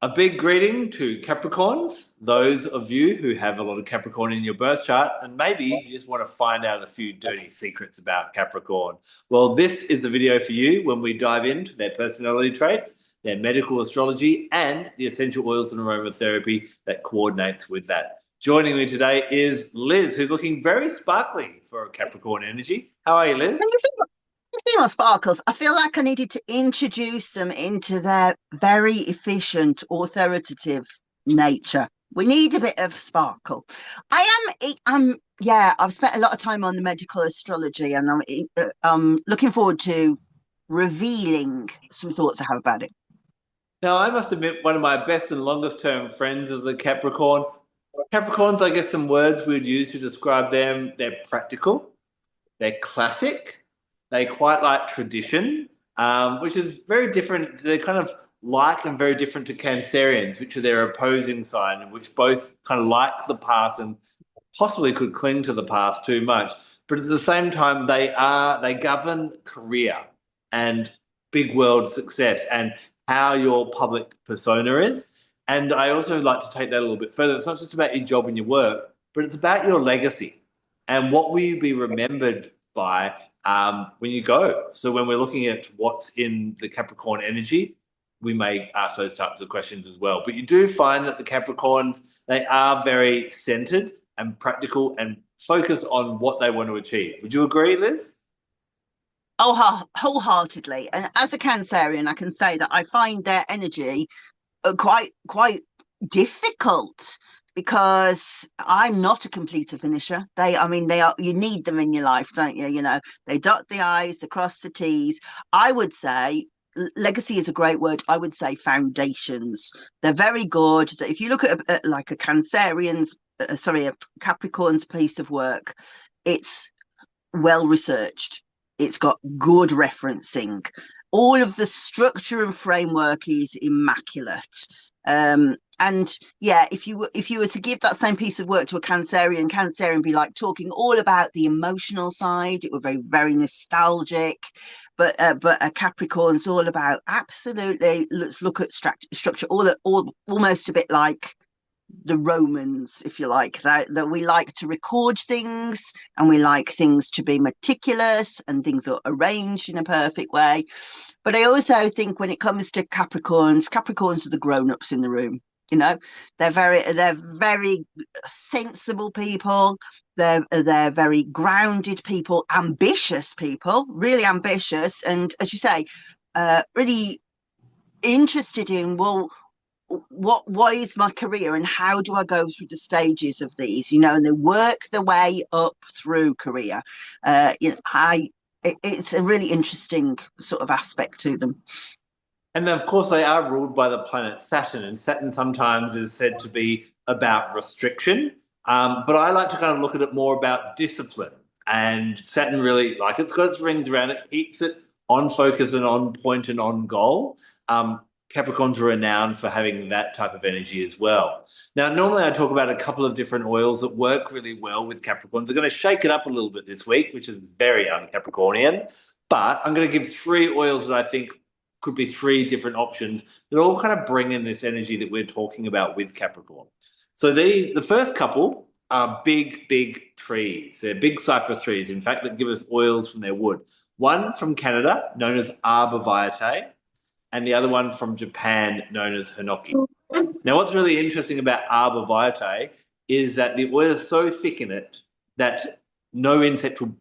A big greeting to Capricorns, those of you who have a lot of Capricorn in your birth chart, and maybe you just want to find out a few dirty secrets about Capricorn. Well, this is the video for you when we dive into their personality traits, their medical astrology, and the essential oils and aromatherapy that coordinates with that. Joining me today is Liz, who's looking very sparkly for a Capricorn energy. How are you, Can Liz? you see my sparkles? I feel like I needed to introduce them into their very efficient, authoritative nature. We need a bit of sparkle. Yeah, I've spent a lot of time on the medical astrology, and I'm looking forward to revealing some thoughts I have about it. Now, I must admit, one of my best and longest term friends is a Capricorn. Capricorns, I guess some words we would use to describe them. They're practical, they're classic, they quite like tradition, which is very different. They're kind of like and very different to Cancerians, which are their opposing sign, and which both kind of like the past and possibly could cling to the past too much. But at the same time, they govern career and big world success and how your public persona is. And I also like to take that a little bit further. It's not just about your job and your work, but it's about your legacy and what will you be remembered by when you go. So when we're looking at what's in the Capricorn energy, we may ask those types of questions as well. But you do find that the Capricorns, they are very centered and practical and focused on what they want to achieve. Would you agree, Liz? Oh, wholeheartedly. And as a Cancerian, I can say that I find their energy quite difficult because I'm not a completer finisher. I mean, they are. You need them in your life, don't you? You know, they dot the i's, they cross the t's. I would say legacy is a great word. I would say foundations. They're very good. If you look at like a a Capricorn's piece of work, it's well researched. It's got good referencing. All of the structure and framework is immaculate. And yeah, if you were to give that same piece of work to a Cancerian be like talking all about the emotional side. It would be very nostalgic. But a Capricorn's all about absolutely. Let's look at structure. All almost a bit like the Romans, if you like, that we like to record things and we like things to be meticulous and things are arranged in a perfect way. But I also think when it comes to Capricorns are the grown-ups in the room. You know, they're very sensible people. They're very grounded people, ambitious people, really ambitious, and as you say, really interested in what is my career and how do I go through the stages of these, and they work their way up through career. It's a really interesting sort of aspect to them. And then, of course, they are ruled by the planet Saturn, and Saturn sometimes is said to be about restriction. But I like to kind of look at it more about discipline. And Saturn really, like it's got its rings around it, keeps it on focus and on point and on goal. Capricorns are renowned for having that type of energy as well. Now, normally I talk about a couple of different oils that work really well with Capricorns. I'm going to shake it up a little bit this week, which is very un-Capricornian. But I'm going to give three oils that I think could be three different options that all kind of bring in this energy that we're talking about with Capricorn. So the first couple are big, big trees. They're big cypress trees, in fact, that give us oils from their wood. One from Canada, known as Arborvitae, and the other one from Japan, known as Hinoki. Now, what's really interesting about Arborvitae is that the oil is so thick in it that no insect will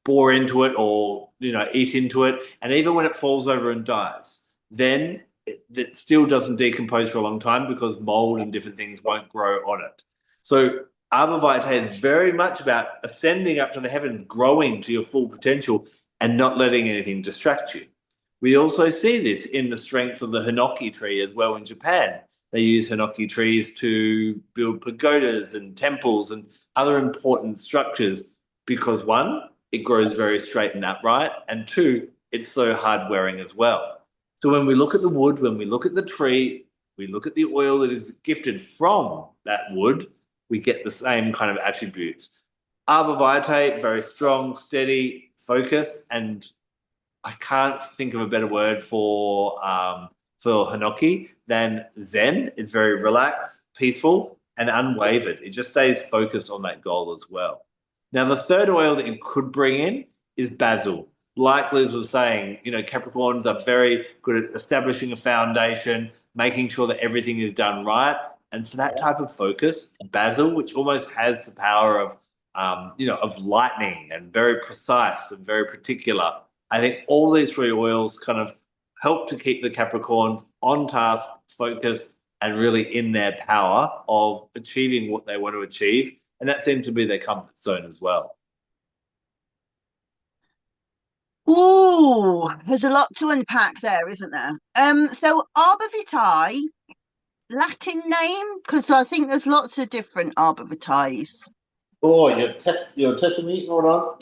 bore into it or eat into it, and even when it falls over and dies, then it still doesn't decompose for a long time because mold and different things won't grow on it. So Arborvitae is very much about ascending up to the heavens, growing to your full potential, and not letting anything distract you. We also see this in the strength of the Hinoki tree as well in Japan. They use Hinoki trees to build pagodas and temples and other important structures because one, it grows very straight and upright, and two, it's so hard wearing as well. So when we look at the wood, when we look at the tree, we look at the oil that is gifted from that wood, we get the same kind of attributes. Arborvitae, very strong, steady, focused, and I can't think of a better word for Hinoki, than Zen. It's very relaxed, peaceful, and unwavered. It just stays focused on that goal as well. Now, the third oil that you could bring in is basil. Like Liz was saying, Capricorns are very good at establishing a foundation, making sure that everything is done right. And for that type of focus, basil, which almost has the power of lightning and very precise and very particular, I think all these three oils kind of help to keep the Capricorns on task, focused, and really in their power of achieving what they want to achieve. And that seems to be their comfort zone as well. Ooh, there's a lot to unpack there, isn't there? So Arborvitae, Latin name, because I think there's lots of different Arborvitaes. Oh, you're testing me. Hold on.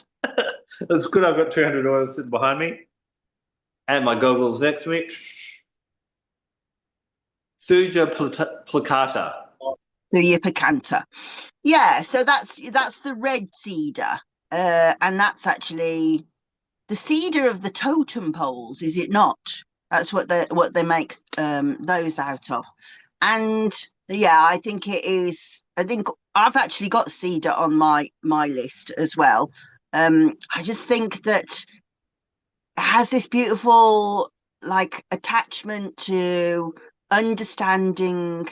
That's good. I've got 200 oils sitting behind me, and my goggles next to me. Thuja plicata. The Picanta. Yeah, so that's the red cedar. And that's actually the cedar of the totem poles, is it not? That's what they make those out of. And yeah, I think it is. I think I've actually got cedar on my list as well. I just think that it has this beautiful like attachment to understanding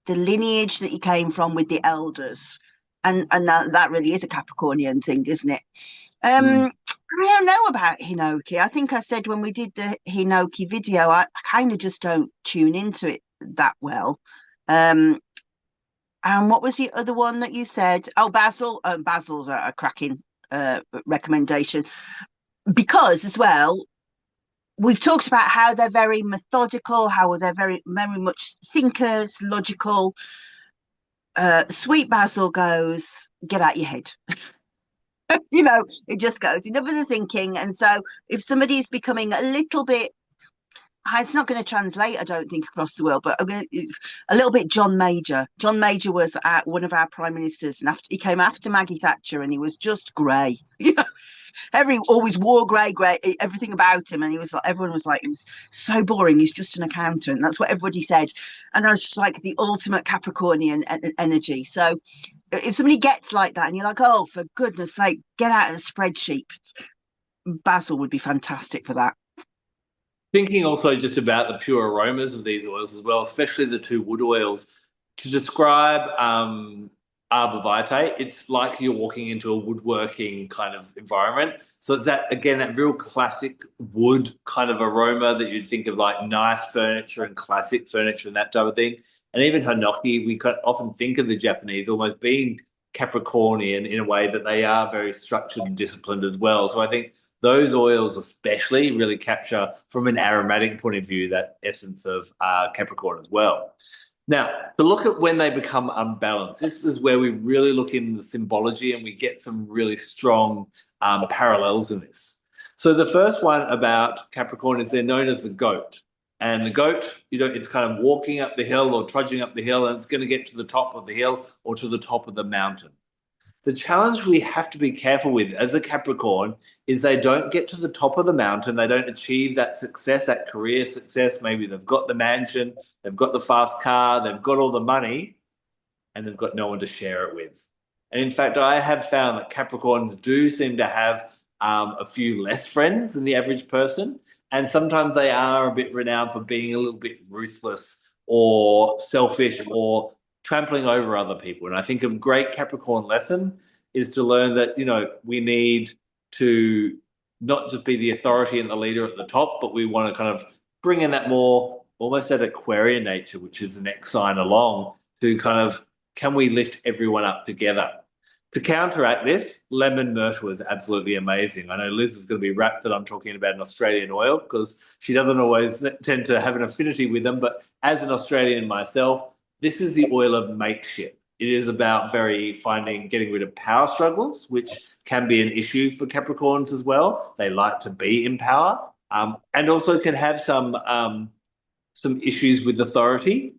the lineage that you came from with the elders, and that really is a Capricornian thing, isn't it? Mm. I don't know about Hinoki. I think I said when we did the Hinoki video, I kind of just don't tune into it that well. Um, and what was the other one that you said? Oh, Basil. Basil's a cracking recommendation because as well, we've talked about how they're very methodical, how they're very much thinkers, logical. Sweet Basil goes, get out your head. It just goes enough of the thinking. And so if somebody is becoming a little bit, it's not going to translate, I don't think, across the world, but it's a little bit John Major. John Major was one of our prime ministers, and he came after Maggie Thatcher, and he was just grey. Always wore grey, everything about him, and he was like, everyone was like, he was so boring. He's just an accountant. That's what everybody said, and I was just like the ultimate Capricornian energy. So if somebody gets like that, and you're like, oh, for goodness sake, get out of the spreadsheet, Basil would be fantastic for that. Thinking also just about the pure aromas of these oils as well, especially the two wood oils. To describe Arborvitae, it's like you're walking into a woodworking kind of environment. So it's that real classic wood kind of aroma that you'd think of like nice furniture and classic furniture and that type of thing. And even Hinoki, we often think of the Japanese almost being Capricornian in a way that they are very structured and disciplined as well. So I think those oils especially really capture, from an aromatic point of view, that essence of Capricorn as well. Now, to look at when they become unbalanced, this is where we really look in the symbology and we get some really strong parallels in this. So the first one about Capricorn is they're known as the goat. And the goat, it's kind of walking up the hill or trudging up the hill, and it's going to get to the top of the hill or to the top of the mountain. The challenge we have to be careful with as a Capricorn is they don't get to the top of the mountain. They don't achieve that success, that career success. Maybe they've got the mansion, they've got the fast car, they've got all the money, and they've got no one to share it with. And in fact, I have found that Capricorns do seem to have a few less friends than the average person. And sometimes they are a bit renowned for being a little bit ruthless or selfish or trampling over other people. And I think a great Capricorn lesson is to learn that, we need to not just be the authority and the leader at the top, but we want to kind of bring in that more almost that Aquarian nature, which is the next sign along, to kind of, can we lift everyone up together? To counteract this, lemon myrtle is absolutely amazing. I know Liz is going to be rapt that I'm talking about an Australian oil because she doesn't always tend to have an affinity with them. But as an Australian myself, this is the oil of mateship. It is about getting rid of power struggles, which can be an issue for Capricorns as well. They like to be in power, and also can have some issues with authority.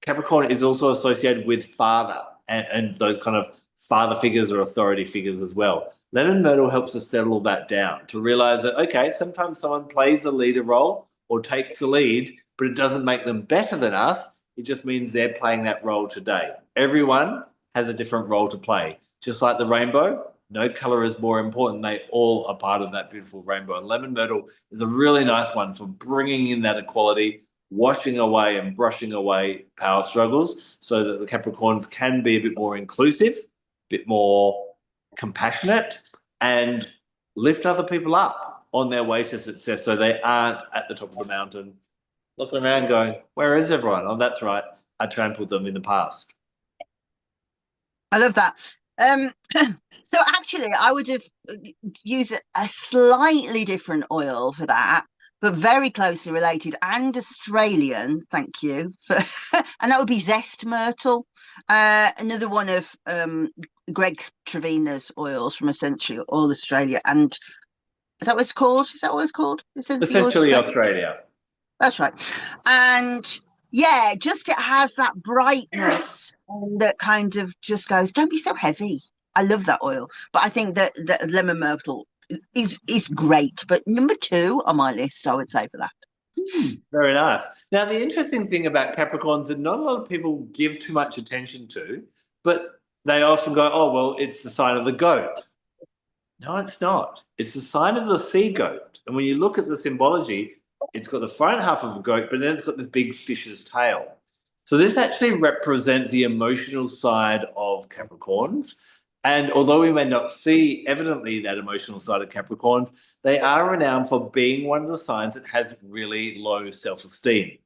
Capricorn is also associated with father and those kind of father figures or authority figures as well. Lemon myrtle helps us settle all that down to realize that, okay, sometimes someone plays a leader role or takes the lead, but it doesn't make them better than us. It just means they're playing that role today. Everyone has a different role to play. Just like the rainbow, no color is more important. They all are part of that beautiful rainbow. And lemon myrtle is a really nice one for bringing in that equality, washing away and brushing away power struggles so that the Capricorns can be a bit more inclusive, a bit more compassionate, and lift other people up on their way to success so they aren't at the top of the mountain looking around going, where is everyone? Oh, that's right. I trampled them in the past. I love that. Um, so actually, I would have used a slightly different oil for that, but very closely related and Australian. Thank you for, and that would be zest myrtle, another one of Greg Trevina's oils from Essentially All Australia. And is that what it's called? Is that what it's called? Essentially Australia. That's right. And yeah, just it has that brightness that kind of just goes, don't be so heavy. I love that oil. But I think that lemon myrtle is great. But number 2 on my list, I would say, for that. Very nice. Now, the interesting thing about Capricorns that not a lot of people give too much attention to, but they often go, oh, well, it's the sign of the goat. No, it's not. It's the sign of the sea goat. And when you look at the symbology, it's got the front half of a goat, but then it's got this big fish's tail. So this actually represents the emotional side of Capricorns. And although we may not see evidently that emotional side of Capricorns, they are renowned for being one of the signs that has really low self-esteem.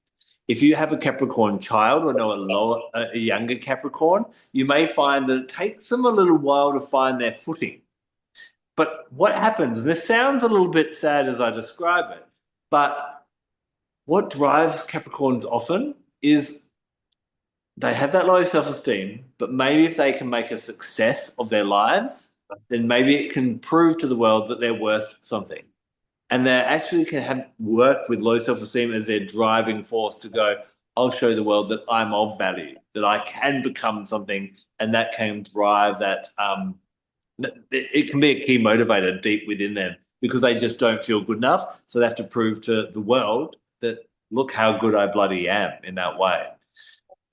If you have a Capricorn child or know a younger Capricorn, you may find that it takes them a little while to find their footing. But what happens, and this sounds a little bit sad as I describe it, but what drives Capricorns often is they have that low self-esteem, but maybe if they can make a success of their lives, then maybe it can prove to the world that they're worth something. And they actually can have work with low self-esteem as their driving force to go, I'll show the world that I'm of value, that I can become something, and that can drive that. It can be a key motivator deep within them because they just don't feel good enough. So they have to prove to the world that, look how good I bloody am in that way.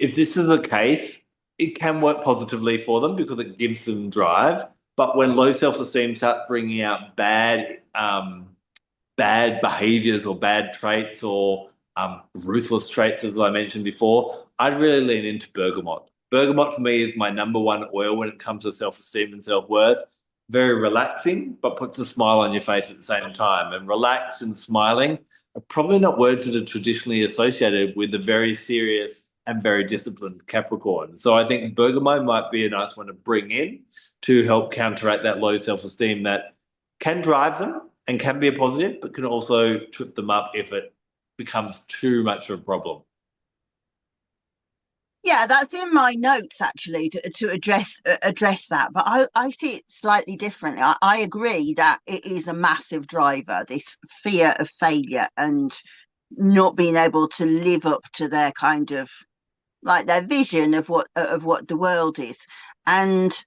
If this is the case, it can work positively for them because it gives them drive. But when low self-esteem starts bringing out bad behaviors or bad traits or ruthless traits, as I mentioned before, I'd really lean into bergamot. Bergamot for me is my number 1 oil when it comes to self-esteem and self-worth. Very relaxing, but puts a smile on your face at the same time. And relaxed and smiling are probably not words that are traditionally associated with the very serious and very disciplined Capricorn. So I think bergamot might be a nice one to bring in to help counteract that low self-esteem that can drive them and can be a positive, but can also trip them up if it becomes too much of a problem. Yeah, that's in my notes actually to address that, but I see it slightly differently. I agree that it is a massive driver, this fear of failure and not being able to live up to their kind of like their vision of what the world is. And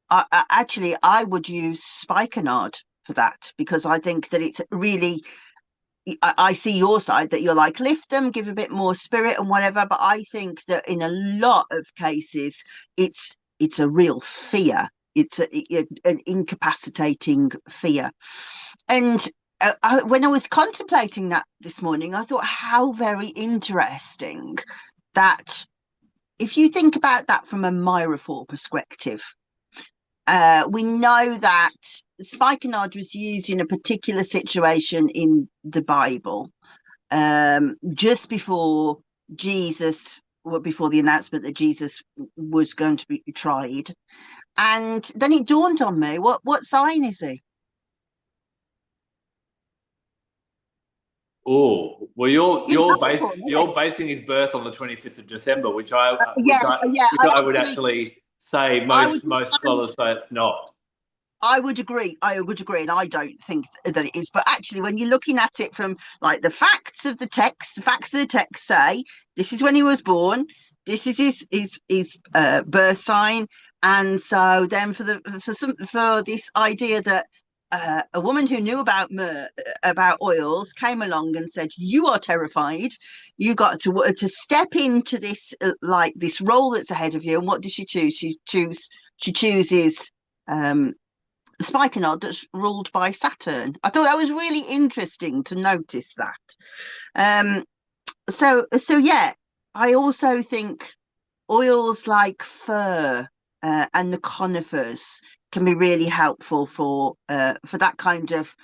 I would use spikenard for that because I think that it's really I see your side that you're like lift them, give a bit more spirit and whatever. But I think that in a lot of cases, it's a real fear. It's an incapacitating fear. And when I was contemplating that this morning, I thought how very interesting that if you think about that from a Myrophore perspective, we know that spikenard was used in a particular situation in the Bible, just before before the announcement that Jesus was going to be tried. And then it dawned on me, what sign is he? Oh, well, Capricorn, you're basing his birth on the 25th of December, yeah, yeah. which I would actually say most scholars say it's not. I would agree. I would agree, and I don't think that it is. But actually, when you're looking at it from like the facts of the text say this is when he was born. This is his birth sign, and so then for this idea that a woman who knew about oils came along and said, "You are terrified. You got to step into this like this role that's ahead of you." And what does she choose? She chooses a spikenard that's ruled by Saturn. I thought that was really interesting to notice that. Um, so yeah, I also think oils like fir and the conifers can be really helpful for that kind of.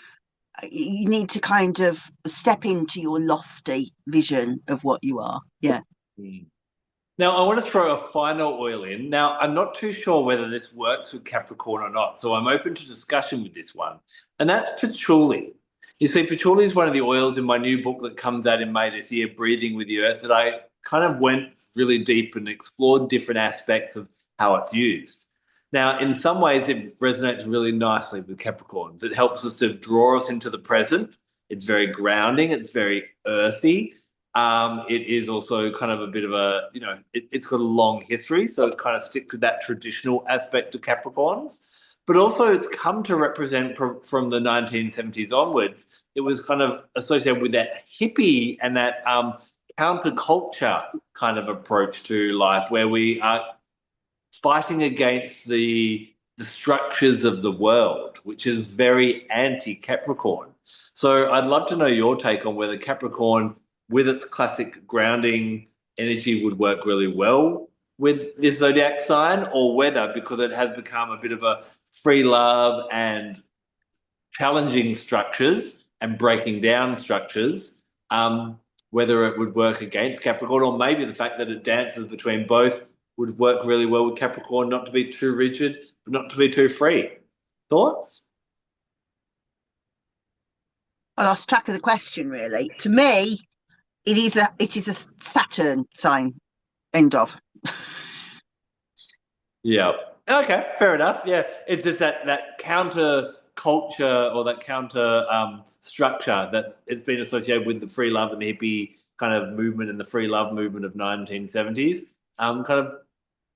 You need to kind of step into your lofty vision of what you are. Yeah. Mm. Now, I want to throw a final oil in. Now, I'm not too sure whether this works with Capricorn or not, so I'm open to discussion with this one. And that's patchouli. You see, patchouli is one of the oils in my new book that comes out in May this year, Breathing with the Earth, that I kind of went really deep and explored different aspects of how it's used. Now, in some ways, it resonates really nicely with Capricorns. It helps us to draw us into the present. It's very grounding, it's very earthy. It is also kind of a bit of a, it's got a long history, so it kind of sticks with that traditional aspect of Capricorns. But also, it's come to represent from the 1970s onwards. It was kind of associated with that hippie and that counterculture kind of approach to life, where we are fighting against the structures of the world, which is very anti-Capricorn. So I'd love to know your take on whether Capricorn, with its classic grounding energy, would work really well with this zodiac sign, or whether, because it has become a bit of a free love and challenging structures and breaking down structures, whether it would work against Capricorn, or maybe the fact that it dances between both would work really well with Capricorn, not to be too rigid, but not to be too free. Thoughts? I lost track of the question really. To me, it is a Saturn sign. End of. Yeah. Okay, fair enough. Yeah, it's just that counter culture or that counter structure that it's been associated with the free love and hippie kind of movement and the free love movement of 1970s. Kind of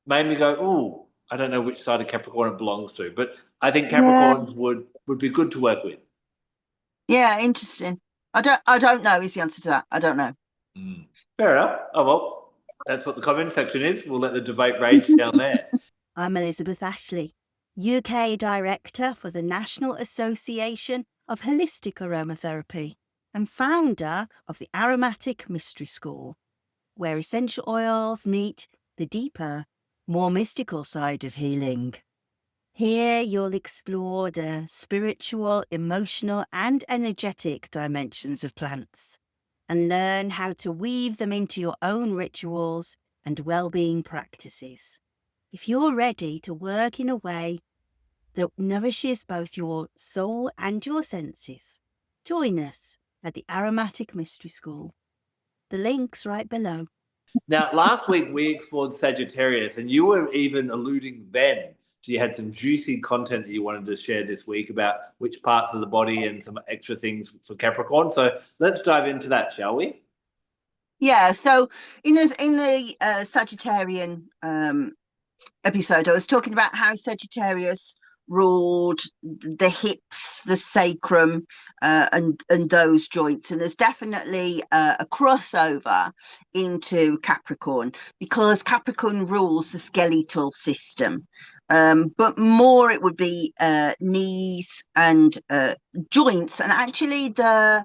made me go, "Ooh, I don't know which side of Capricorn it belongs to," but I think Yeah. Capricorns would be good to work with. Yeah, interesting. I don't know is the answer to that. I don't know. Mm. Fair enough. Oh well, that's what the comment section is. We'll let the debate rage down there. I'm Elizabeth Ashley, UK Director for the National Association of Holistic Aromatherapy and founder of the Aromatic Mystery School, where essential oils meet the deeper, more mystical side of healing. Here you'll explore the spiritual, emotional and energetic dimensions of plants and learn how to weave them into your own rituals and well-being practices. If you're ready to work in a way that nourishes both your soul and your senses, join us at the Aromatic Mystery School. The link's right below. Now, last week we explored Sagittarius, and you were even alluding then to you had some juicy content that you wanted to share this week about which parts of the body and some extra things for Capricorn. So let's dive into that, shall we? Yeah. So in the Sagittarian episode, I was talking about how Sagittarius ruled the hips, the sacrum, and those joints. And there's definitely a crossover into Capricorn because Capricorn rules the skeletal system. But more it would be knees and joints, and actually the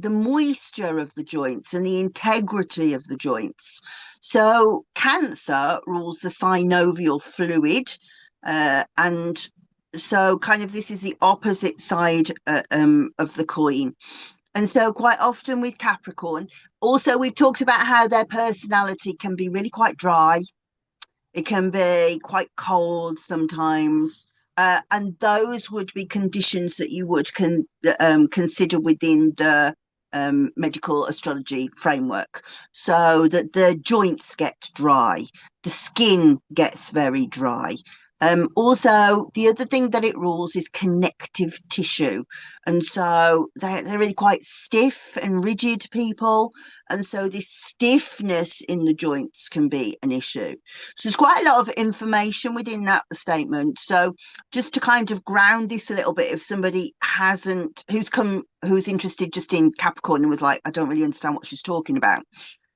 moisture of the joints and the integrity of the joints. So Cancer rules the synovial fluid, and so kind of this is the opposite side of the coin. And so quite often with Capricorn, also we've talked about how their personality can be really quite dry. It can be quite cold sometimes. And those would be conditions that you would consider within the medical astrology framework. So that the joints get dry, the skin gets very dry. Also, the other thing that it rules is connective tissue. And so they're really quite stiff and rigid people. And so this stiffness in the joints can be an issue. So there's quite a lot of information within that statement. So just to kind of ground this a little bit, if somebody who's interested just in Capricorn and was like, I don't really understand what she's talking about.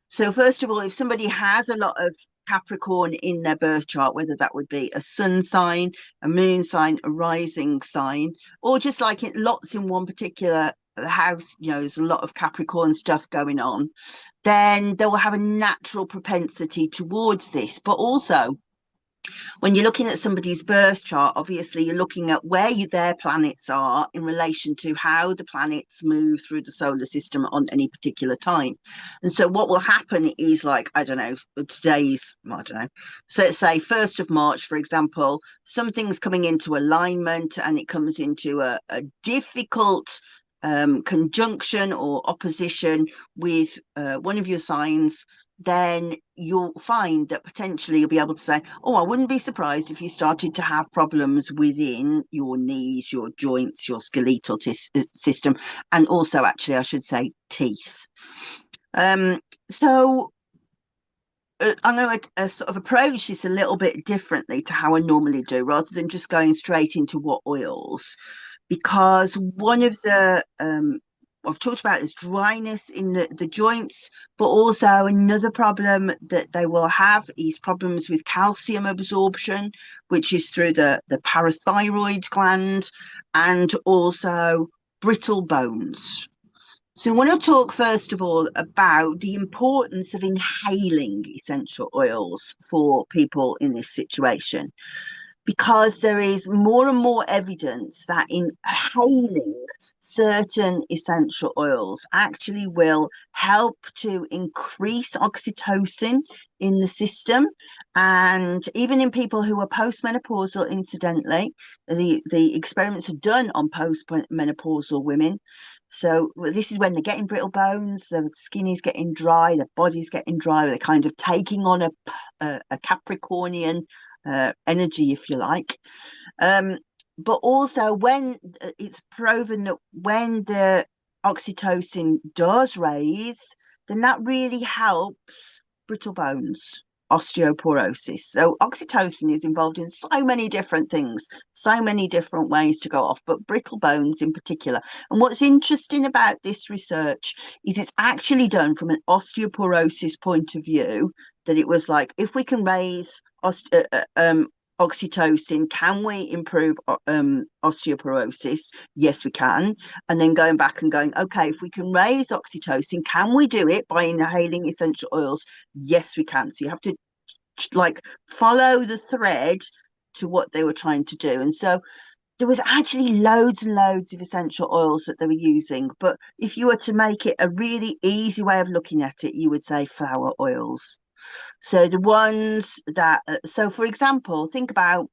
So first of all, if somebody has a lot of Capricorn in their birth chart, whether that would be a sun sign, a moon sign, a rising sign, or just like it lots in one particular house, there's a lot of Capricorn stuff going on, then they will have a natural propensity towards this. But also, when you're looking at somebody's birth chart, obviously you're looking at where their planets are in relation to how the planets move through the solar system on any particular time. And so what will happen is, like, I don't know, so let's say 1st of March, for example, something's coming into alignment and it comes into a difficult conjunction or opposition with one of your signs, then you'll find that potentially you'll be able to say, oh, I wouldn't be surprised if you started to have problems within your knees, your joints, your skeletal system, and also, actually, I should say, teeth. So I'm going to sort of approach this a little bit differently to how I normally do, rather than just going straight into what oils, because one of the I've talked about is dryness in the joints, but also another problem that they will have is problems with calcium absorption, which is through the parathyroid gland, and also brittle bones. So I want to talk first of all about the importance of inhaling essential oils for people in this situation, because there is more and more evidence that inhaling certain essential oils actually will help to increase oxytocin in the system. And even in people who are postmenopausal, incidentally, the experiments are done on postmenopausal women. So this is when they're getting brittle bones, their skin is getting dry, their body's getting dry, they're kind of taking on a Capricornian energy, if you like. But also, when it's proven that when the oxytocin does raise, then that really helps brittle bones, osteoporosis. So oxytocin is involved in so many different things, so many different ways to go off, but brittle bones in particular. And what's interesting about this research is it's actually done from an osteoporosis point of view, that it was like, if we can raise oxytocin, can we improve osteoporosis? Yes, we can. And then going back and going, okay, if we can raise oxytocin, can we do it by inhaling essential oils? Yes, we can. So you have to like follow the thread to what they were trying to do. And so there was actually loads and loads of essential oils that they were using. But if you were to make it a really easy way of looking at it, you would say flower oils. So the ones that, so for example, think about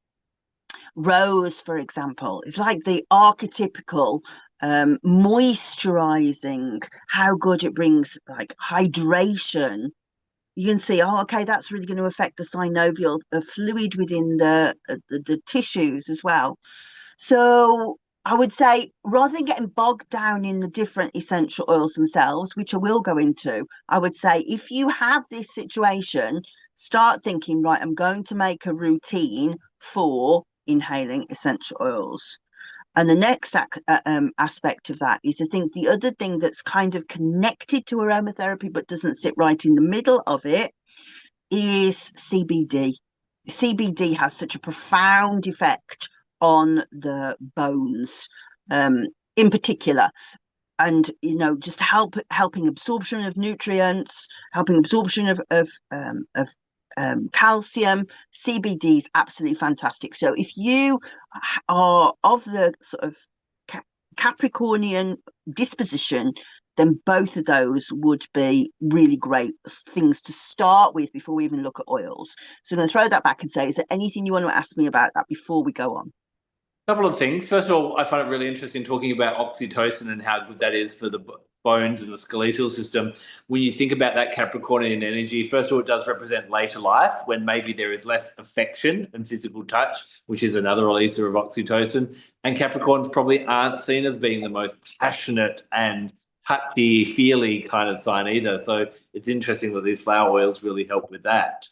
rose, for example. It's like the archetypical moisturizing, how good it brings like hydration. You can see, oh, okay, that's really going to affect the synovial fluid within the tissues as well. So I would say, rather than getting bogged down in the different essential oils themselves, which I will go into, I would say, if you have this situation, start thinking, right, I'm going to make a routine for inhaling essential oils. And the next aspect of that is, I think, the other thing that's kind of connected to aromatherapy but doesn't sit right in the middle of it is CBD. CBD has such a profound effect on the bones in particular, and just helping absorption of nutrients, helping absorption of calcium. CBD is absolutely fantastic. So if you are of the sort of Capricornian disposition, then both of those would be really great things to start with before we even look at oils. So I'm going to throw that back and say, is there anything you want to ask me about that before we go on? Couple of things. First of all, I find it really interesting talking about oxytocin and how good that is for bones and the skeletal system. When you think about that Capricornian energy, first of all, it does represent later life when maybe there is less affection and physical touch, which is another releaser of oxytocin. And Capricorns probably aren't seen as being the most passionate and touchy, feely kind of sign either. So it's interesting that these flower oils really help with that.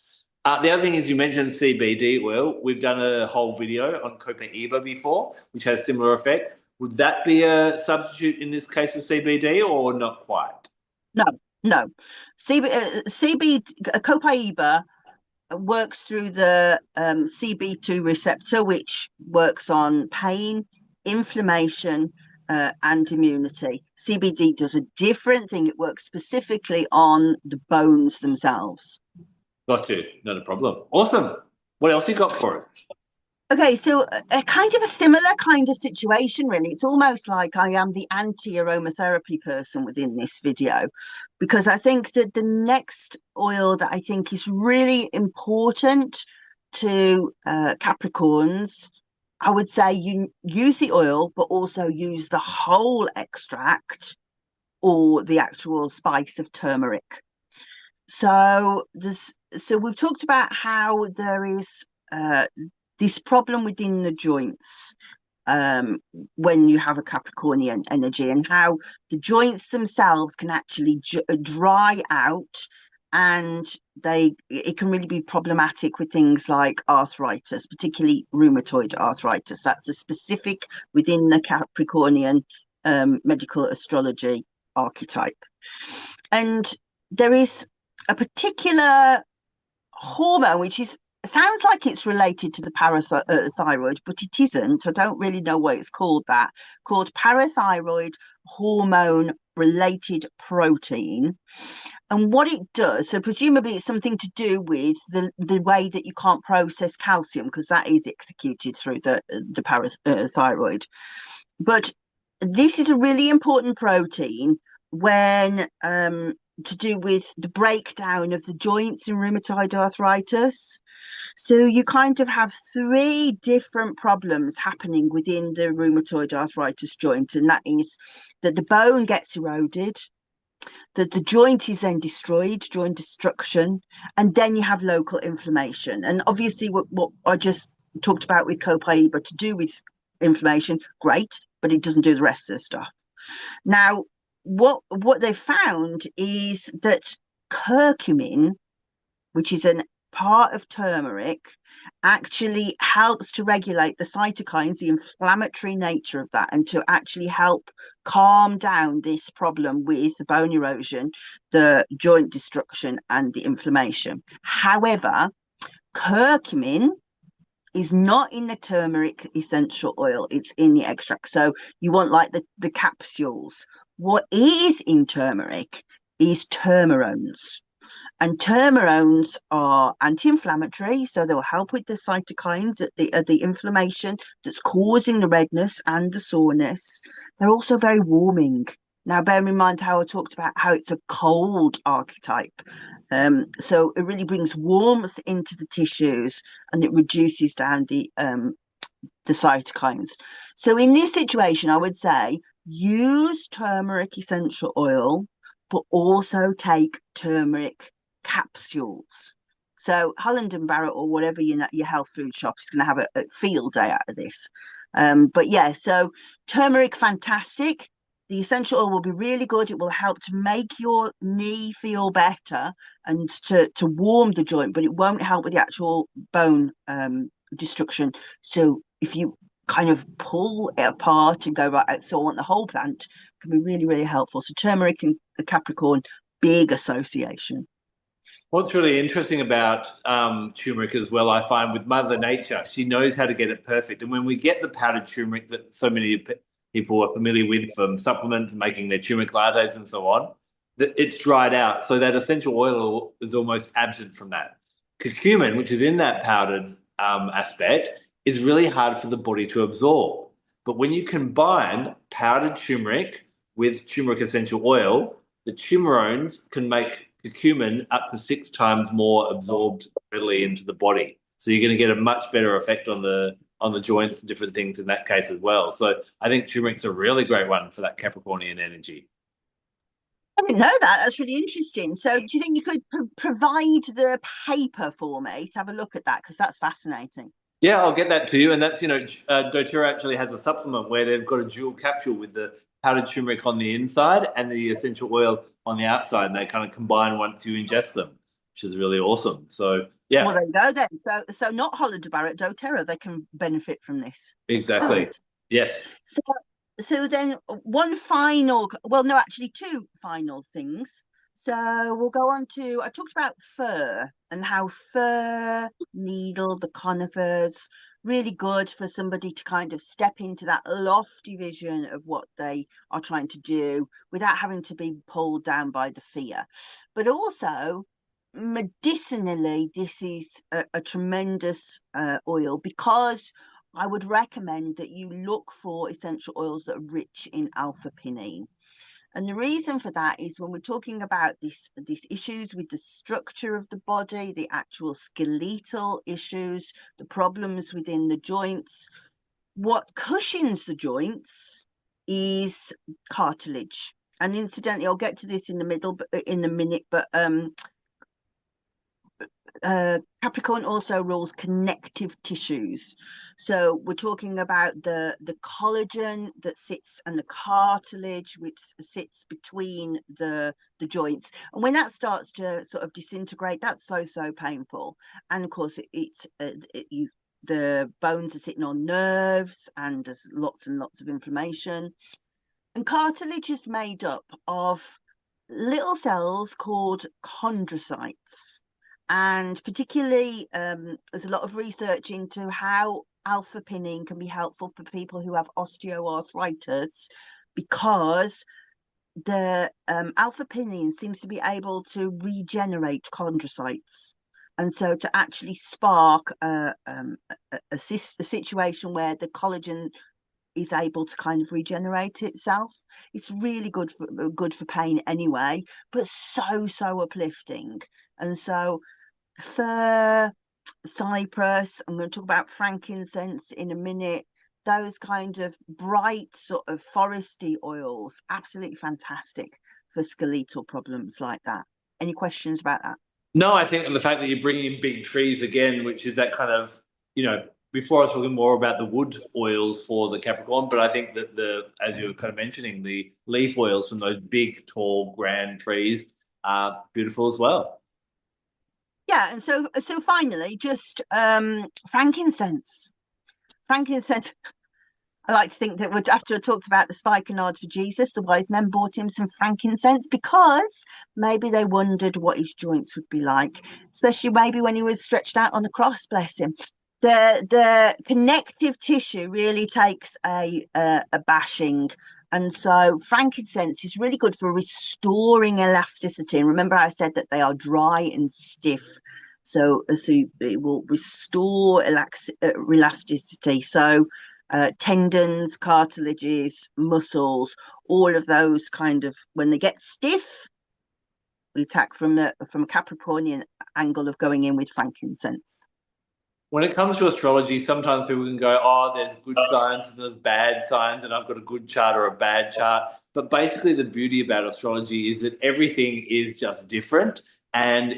The other thing is you mentioned CBD oil. We've done a whole video on Copaiba before, which has similar effects. Would that be a substitute in this case of CBD or not quite? No, no. Copaiba works through the CB2 receptor, which works on pain, inflammation, and immunity. CBD does a different thing. It works specifically on the bones themselves. Got you. Not a problem. Awesome. What else you got for us? Okay, so a kind of a similar kind of situation, really. It's almost like I am the anti-aromatherapy person within this video, because I think that the next oil that I think is really important to Capricorns, I would say you use the oil, but also use the whole extract or the actual spice of turmeric. So we've talked about how there is this problem within the joints when you have a Capricornian energy, and how the joints themselves can actually dry out, and it can really be problematic with things like arthritis, particularly rheumatoid arthritis. That's a specific within the Capricornian medical astrology archetype. And there is a particular hormone which sounds like it's related to the parathyroid, but it isn't. I don't really know why it's called that. Called parathyroid hormone related protein. And what it does, so presumably it's something to do with the way that you can't process calcium, because that is executed through the parathyroid. But this is a really important protein when to do with the breakdown of the joints in rheumatoid arthritis. So you kind of have three different problems happening within the rheumatoid arthritis joint, and that is that the bone gets eroded, that the joint is then destroyed, joint destruction, and then you have local inflammation. And obviously what I just talked about with Copaiba to do with inflammation, great, but it doesn't do the rest of the stuff. Now, what they found is that curcumin, which is a part of turmeric, actually helps to regulate the cytokines, the inflammatory nature of that, and to actually help calm down this problem with the bone erosion, the joint destruction, and the inflammation. However, curcumin is not in the turmeric essential oil, it's in the extract. So you want like the capsules. What is in turmeric is turmerones. And turmerones are anti-inflammatory, so they'll help with the cytokines, the inflammation that's causing the redness and the soreness. They're also very warming. Now, bear in mind how I talked about how it's a cold archetype. So it really brings warmth into the tissues, and it reduces down the cytokines. So in this situation, I would say use turmeric essential oil, but also take turmeric capsules. So Holland and Barrett or whatever your health food shop is going to have a field day out of this. But yeah, so turmeric, fantastic. The essential oil will be really good. It will help to make your knee feel better and to warm the joint, but it won't help with the actual bone destruction. So if you kind of pull it apart and go, right, so I want the whole plant, can be really, really helpful. So turmeric and the Capricorn, big association. What's really interesting about turmeric as well, I find with Mother Nature, she knows how to get it perfect. And when we get the powdered turmeric that so many people are familiar with from supplements and making their turmeric lattes and so on, it's dried out. So that essential oil is almost absent from that. Curcumin, which is in that powdered aspect, is really hard for the body to absorb. But when you combine powdered turmeric with turmeric essential oil, the turmerones can make curcumin up to 6 times more absorbed readily into the body. So you're going to get a much better effect on the joints and different things in that case as well. So I think turmeric's a really great one for that Capricornian energy. I didn't know that. That's really interesting. So, do you think you could provide the paper for me to have a look at that? Because that's fascinating. Yeah, I'll get that to you. And that's, doTERRA actually has a supplement where they've got a dual capsule with the powdered turmeric on the inside and the essential oil on the outside. And they kind of combine once you ingest them, which is really awesome. So, Well, yeah, there you go then. So not Holland Barrett, doTERRA, they can benefit from this. exactly. Excellent. Yes. So, so then one final, well, no, actually two final things. So we'll go on to, I talked about fir and how fir, needle, the conifers, really good for somebody to kind of step into that lofty vision of what they are trying to do without having to be pulled down by the fear. But also, medicinally, this is a tremendous oil because I would recommend that you look for essential oils that are rich in alpha-pinene. And the reason for that is when we're talking about these issues with the structure of the body, the actual skeletal issues, the problems within the joints, what cushions the joints is cartilage. And incidentally, I'll get to this in the middle, but in a minute. But Capricorn also rules connective tissues. So we're talking about the collagen that sits and the cartilage which sits between the joints. And when that starts to sort of disintegrate, that's so painful. And of course, the bones are sitting on nerves and there's lots and lots of inflammation. And cartilage is made up of little cells called chondrocytes. And particularly, there's a lot of research into how alpha-pinene can be helpful for people who have osteoarthritis because the alpha-pinene seems to be able to regenerate chondrocytes. And so to actually spark a situation where the collagen is able to kind of regenerate itself. It's really good for pain anyway, but so uplifting. And so fir, cypress, I'm going to talk about frankincense in a minute. Those kind of bright sort of foresty oils, absolutely fantastic for skeletal problems like that. Any questions about that? No, I think the fact that you're bringing in big trees again, which is that kind of, before I was talking more about the wood oils for the Capricorn, but I think that as you were kind of mentioning, the leaf oils from those big, tall, grand trees are beautiful as well. Yeah, and so finally, just frankincense. Frankincense. I like to think that after I talked about the spikenard for Jesus, the wise men bought him some frankincense because maybe they wondered what his joints would be like, especially maybe when he was stretched out on the cross, bless him. The connective tissue really takes a bashing. And so frankincense is really good for restoring elasticity. And remember, I said that they are dry and stiff. So it will restore elasticity. So tendons, cartilages, muscles, all of those kind of, when they get stiff, we attack from a Capricornian angle of going in with frankincense. When it comes to astrology, sometimes people can go, oh, there's good signs and there's bad signs, and I've got a good chart or a bad chart. But basically, the beauty about astrology is that everything is just different, and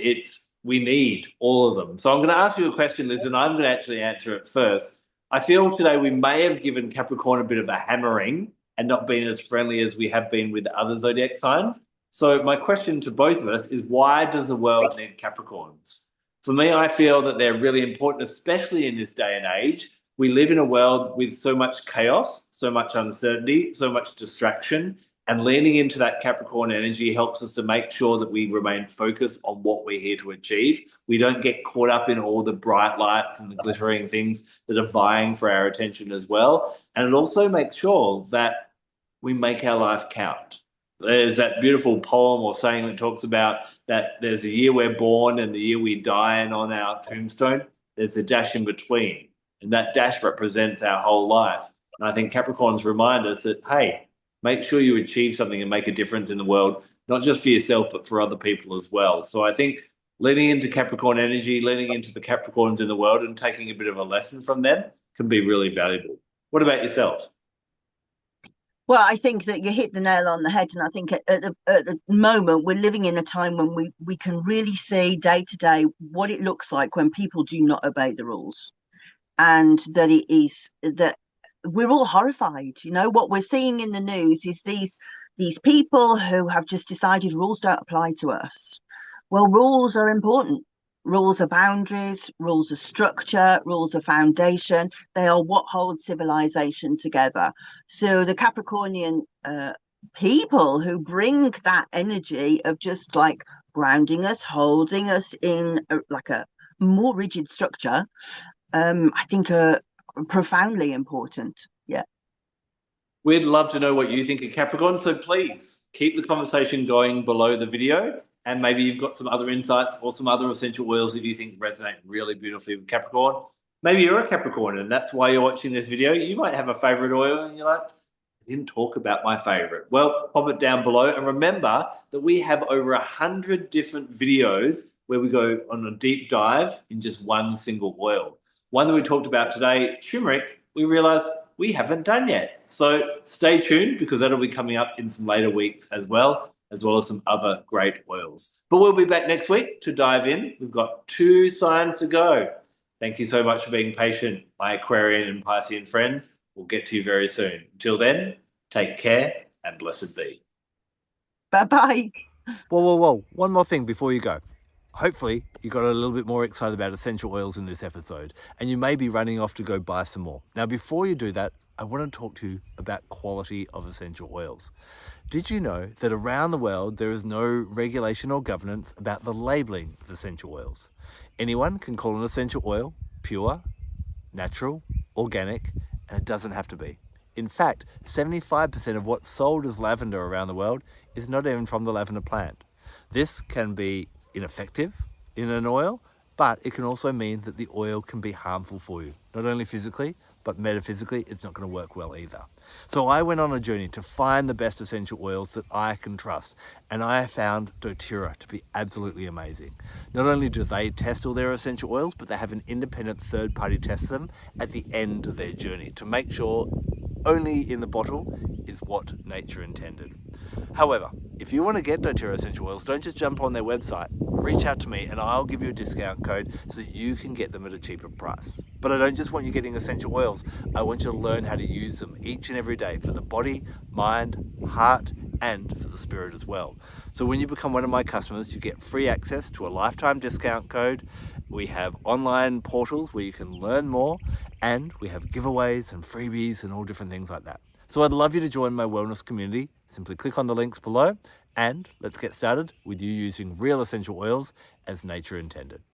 we need all of them. So I'm going to ask you a question, Liz, and I'm going to actually answer it first. I feel today we may have given Capricorn a bit of a hammering and not been as friendly as we have been with other zodiac signs. So my question to both of us is, why does the world need Capricorns? For me, I feel that they're really important, especially in this day and age. We live in a world with so much chaos, so much uncertainty, so much distraction, and leaning into that Capricorn energy helps us to make sure that we remain focused on what we're here to achieve. We don't get caught up in all the bright lights and the glittering things that are vying for our attention as well. And it also makes sure that we make our life count. There's that beautiful poem or saying that talks about that there's a year we're born and the year we die, and on our tombstone, there's a dash in between. And that dash represents our whole life. And I think Capricorns remind us that, hey, make sure you achieve something and make a difference in the world, not just for yourself, but for other people as well. So I think leaning into Capricorn energy, leaning into the Capricorns in the world and taking a bit of a lesson from them can be really valuable. What about yourself? Well, I think that you hit the nail on the head, and I think at the moment we're living in a time when we can really see day to day what it looks like when people do not obey the rules, and that it is that we're all horrified. You know what we're seeing in the news is these people who have just decided rules don't apply to us. Well, rules are important. Rules are boundaries, rules are structure, rules are foundation. They are what holds civilization together. So the Capricornian people who bring that energy of just like grounding us, holding us in like a more rigid structure, I think are profoundly important. Yeah. We'd love to know what you think of Capricorn, so please keep the conversation going below the video. And maybe you've got some other insights or some other essential oils that you think resonate really beautifully with Capricorn. Maybe you're a Capricorn and that's why you're watching this video. You might have a favorite oil and you're like, I didn't talk about my favorite. Well, pop it down below. And remember that we have over 100 different videos where we go on a deep dive in just one single oil. One that we talked about today, turmeric, we realized we haven't done yet. So stay tuned because that'll be coming up in some later weeks as well as some other great oils. But we'll be back next week to dive in. We've got 2 signs to go. Thank you so much for being patient, my Aquarian and Piscean friends. We'll get to you very soon. Until then, take care and blessed be. Bye-bye. Whoa. One more thing before you go. Hopefully, you got a little bit more excited about essential oils in this episode, and you may be running off to go buy some more. Now, before you do that, I want to talk to you about quality of essential oils. Did you know that around the world there is no regulation or governance about the labeling of essential oils? Anyone can call an essential oil pure, natural, organic, and it doesn't have to be. In fact, 75% of what's sold as lavender around the world is not even from the lavender plant. This can be ineffective in an oil, but it can also mean that the oil can be harmful for you, not only physically, but metaphysically, it's not going to work well either. So I went on a journey to find the best essential oils that I can trust, and I found doTERRA to be absolutely amazing. Not only do they test all their essential oils, but they have an independent third party test them at the end of their journey to make sure only in the bottle is what nature intended. However, if you want to get doTERRA essential oils, don't just jump on their website. Reach out to me and I'll give you a discount code so that you can get them at a cheaper price. But I don't just want you getting essential oils. I want you to learn how to use them each and every day for the body, mind, heart, and for the spirit as well. So when you become one of my customers, you get free access to a lifetime discount code. We have online portals where you can learn more, and we have giveaways and freebies and all different things like that. So I'd love you to join my wellness community. Simply click on the links below and let's get started with you using real essential oils as nature intended.